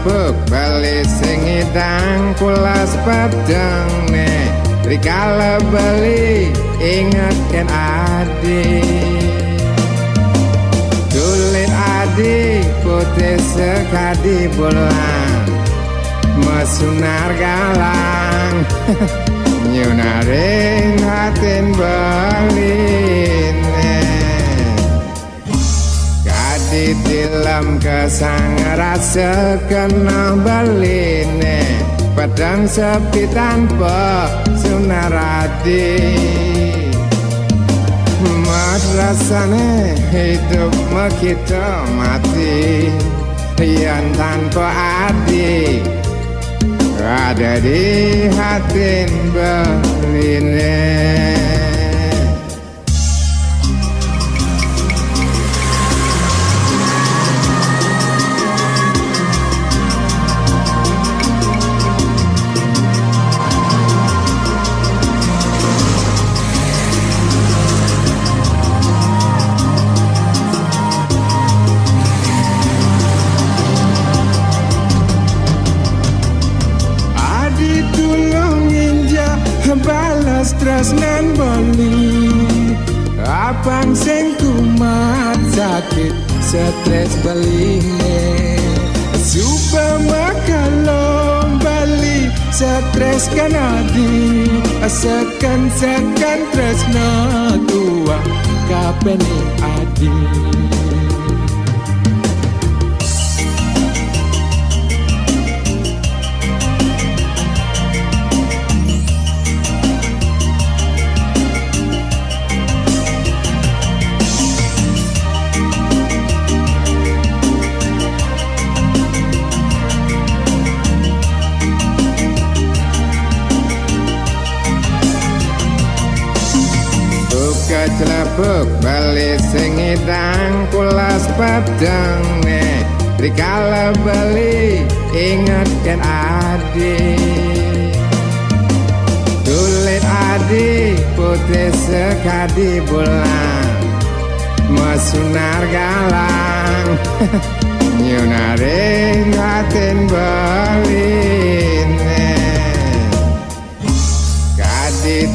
celebuk bali sing idang kula sepedeng nek rikala bali inget ken adik tulit adik putih sekadi bulan mesunar galang nyunaring hatin beline kadi tilam kesang rasa kena beline pedang sepi tanpa sunaradi mat rasane hidup kita mati yang tanpa adik ada di hatin beline. Balas tresnan bali abang sing kumat sakit stres baline super makalom bali stres kanadi sekan tresna tua kapan adi celebuk bali sing idang kula sepedeng nek rikala bali inget ken adik tulit adik putih sekadi bulan mesunar galang nyunaring hatin beline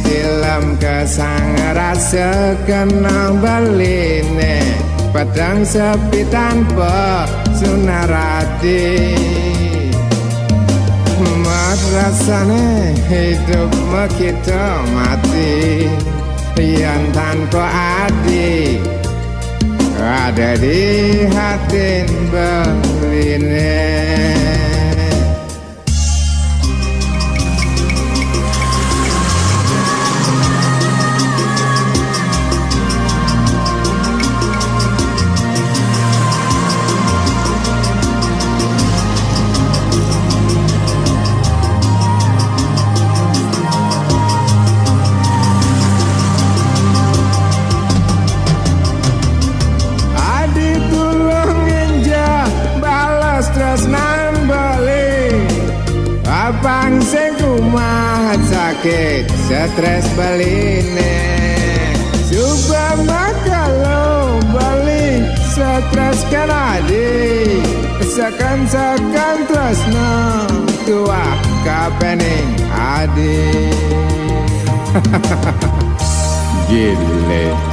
tilam kesang rasa kena beline pedang sepi tanpa sunarati mat rasane hidup kita mati yang tanpa adik ada di hatin beline. Tresnan bali abang sing kumat sakit stres baline coba makalo bali stres kanadi sekan tresna tua kapening adi gile.